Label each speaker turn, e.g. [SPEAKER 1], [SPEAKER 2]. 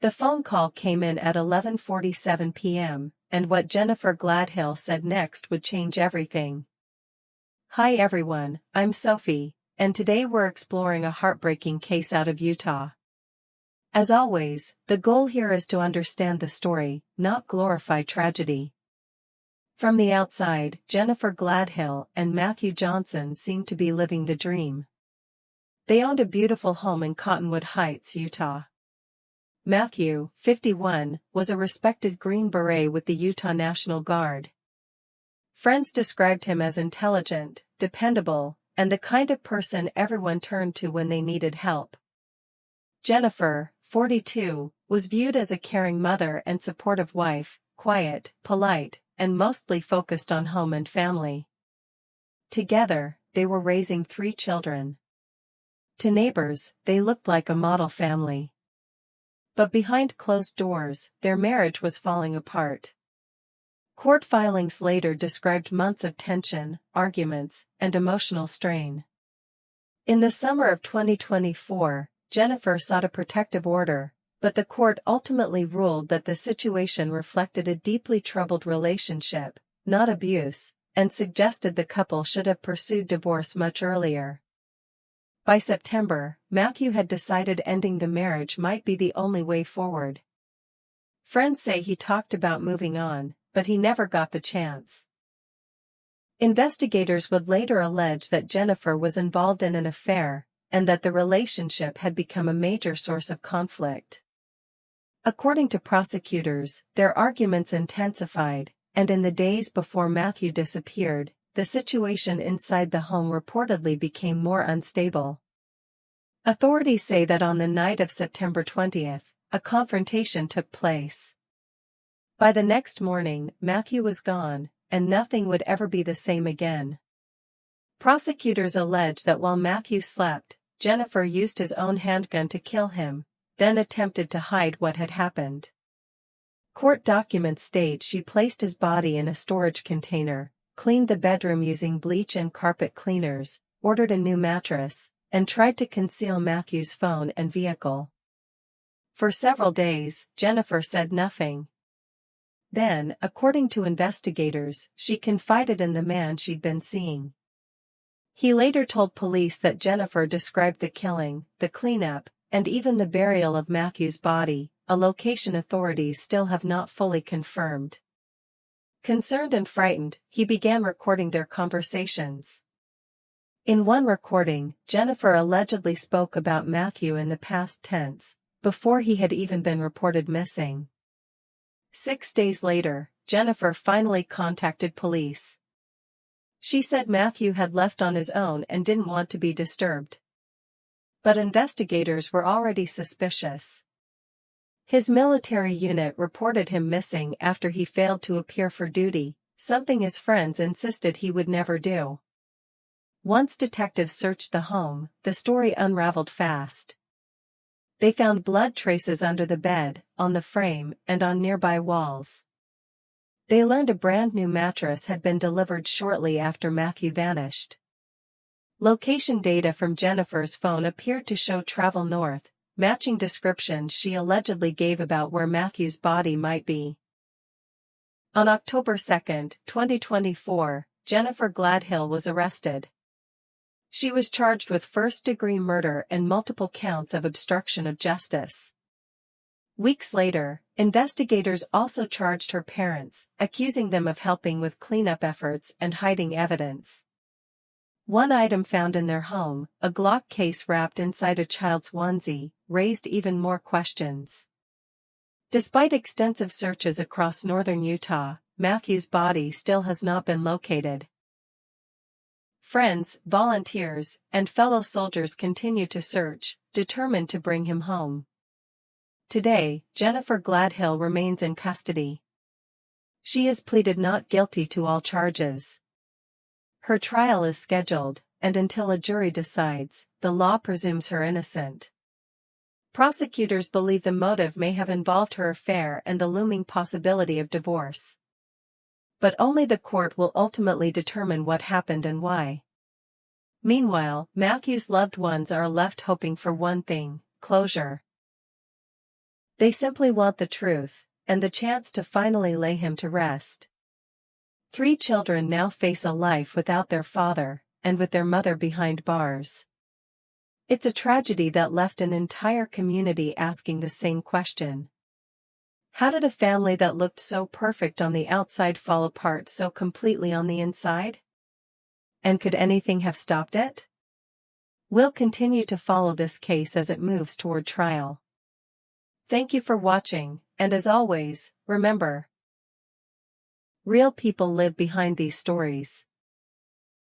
[SPEAKER 1] The phone call came in at 11:47 p.m., and what Jennifer Gladhill said next would change everything. "Hi everyone, I'm Sophie, and today we're exploring a heartbreaking case out of Utah. As always, the goal here is to understand the story, not glorify tragedy." From the outside, Jennifer Gladhill and Matthew Johnson seemed to be living the dream. They owned a beautiful home in Cottonwood Heights, Utah. Matthew, 51, was a respected Green Beret with the Utah National Guard. Friends described him as intelligent, dependable, and the kind of person everyone turned to when they needed help. Jennifer, 42, was viewed as a caring mother and supportive wife, quiet, polite, and mostly focused on home and family. Together, they were raising 3 children. To neighbors, they looked like a model family. But behind closed doors, their marriage was falling apart. Court filings later described months of tension, arguments, and emotional strain. In the summer of 2024, Jennifer sought a protective order, but the court ultimately ruled that the situation reflected a deeply troubled relationship, not abuse, and suggested the couple should have pursued divorce much earlier. By September, Matthew had decided ending the marriage might be the only way forward. Friends say he talked about moving on, but he never got the chance. Investigators would later allege that Jennifer was involved in an affair, and that the relationship had become a major source of conflict. According to prosecutors, their arguments intensified, and in the days before Matthew disappeared, the situation inside the home reportedly became more unstable. Authorities say that on the night of September 20th, a confrontation took place. By the next morning, Matthew was gone, and nothing would ever be the same again. Prosecutors allege that while Matthew slept, Jennifer used his own handgun to kill him, then attempted to hide what had happened. Court documents state she placed his body in a storage container, cleaned the bedroom using bleach and carpet cleaners, ordered a new mattress, and tried to conceal Matthew's phone and vehicle. For several days, Jennifer said nothing. Then, according to investigators, she confided in the man she'd been seeing. He later told police that Jennifer described the killing, the cleanup, and even the burial of Matthew's body, a location authorities still have not fully confirmed. Concerned and frightened, he began recording their conversations. In one recording, Jennifer allegedly spoke about Matthew in the past tense, before he had even been reported missing. 6 days later, Jennifer finally contacted police. She said Matthew had left on his own and didn't want to be disturbed. But investigators were already suspicious. His military unit reported him missing after he failed to appear for duty, something his friends insisted he would never do. Once detectives searched the home, the story unraveled fast. They found blood traces under the bed, on the frame, and on nearby walls. They learned a brand new mattress had been delivered shortly after Matthew vanished. Location data from Jennifer's phone appeared to show travel north, matching descriptions she allegedly gave about where Matthew's body might be. On October 2, 2024, Jennifer Gladhill was arrested. She was charged with first-degree murder and multiple counts of obstruction of justice. Weeks later, investigators also charged her parents, accusing them of helping with cleanup efforts and hiding evidence. One item found in their home, a Glock case wrapped inside a child's onesie, raised even more questions. Despite extensive searches across northern Utah, Matthew's body still has not been located. Friends, volunteers, and fellow soldiers continue to search, determined to bring him home. Today, Jennifer Gladhill remains in custody. She has pleaded not guilty to all charges. Her trial is scheduled, and until a jury decides, the law presumes her innocent. Prosecutors believe the motive may have involved her affair and the looming possibility of divorce. But only the court will ultimately determine what happened and why. Meanwhile, Matthew's loved ones are left hoping for one thing: closure. They simply want the truth, and the chance to finally lay him to rest. 3 children now face a life without their father, and with their mother behind bars. It's a tragedy that left an entire community asking the same question. How did a family that looked so perfect on the outside fall apart so completely on the inside? And could anything have stopped it? We'll continue to follow this case as it moves toward trial. Thank you for watching, and as always, remember, real people live behind these stories.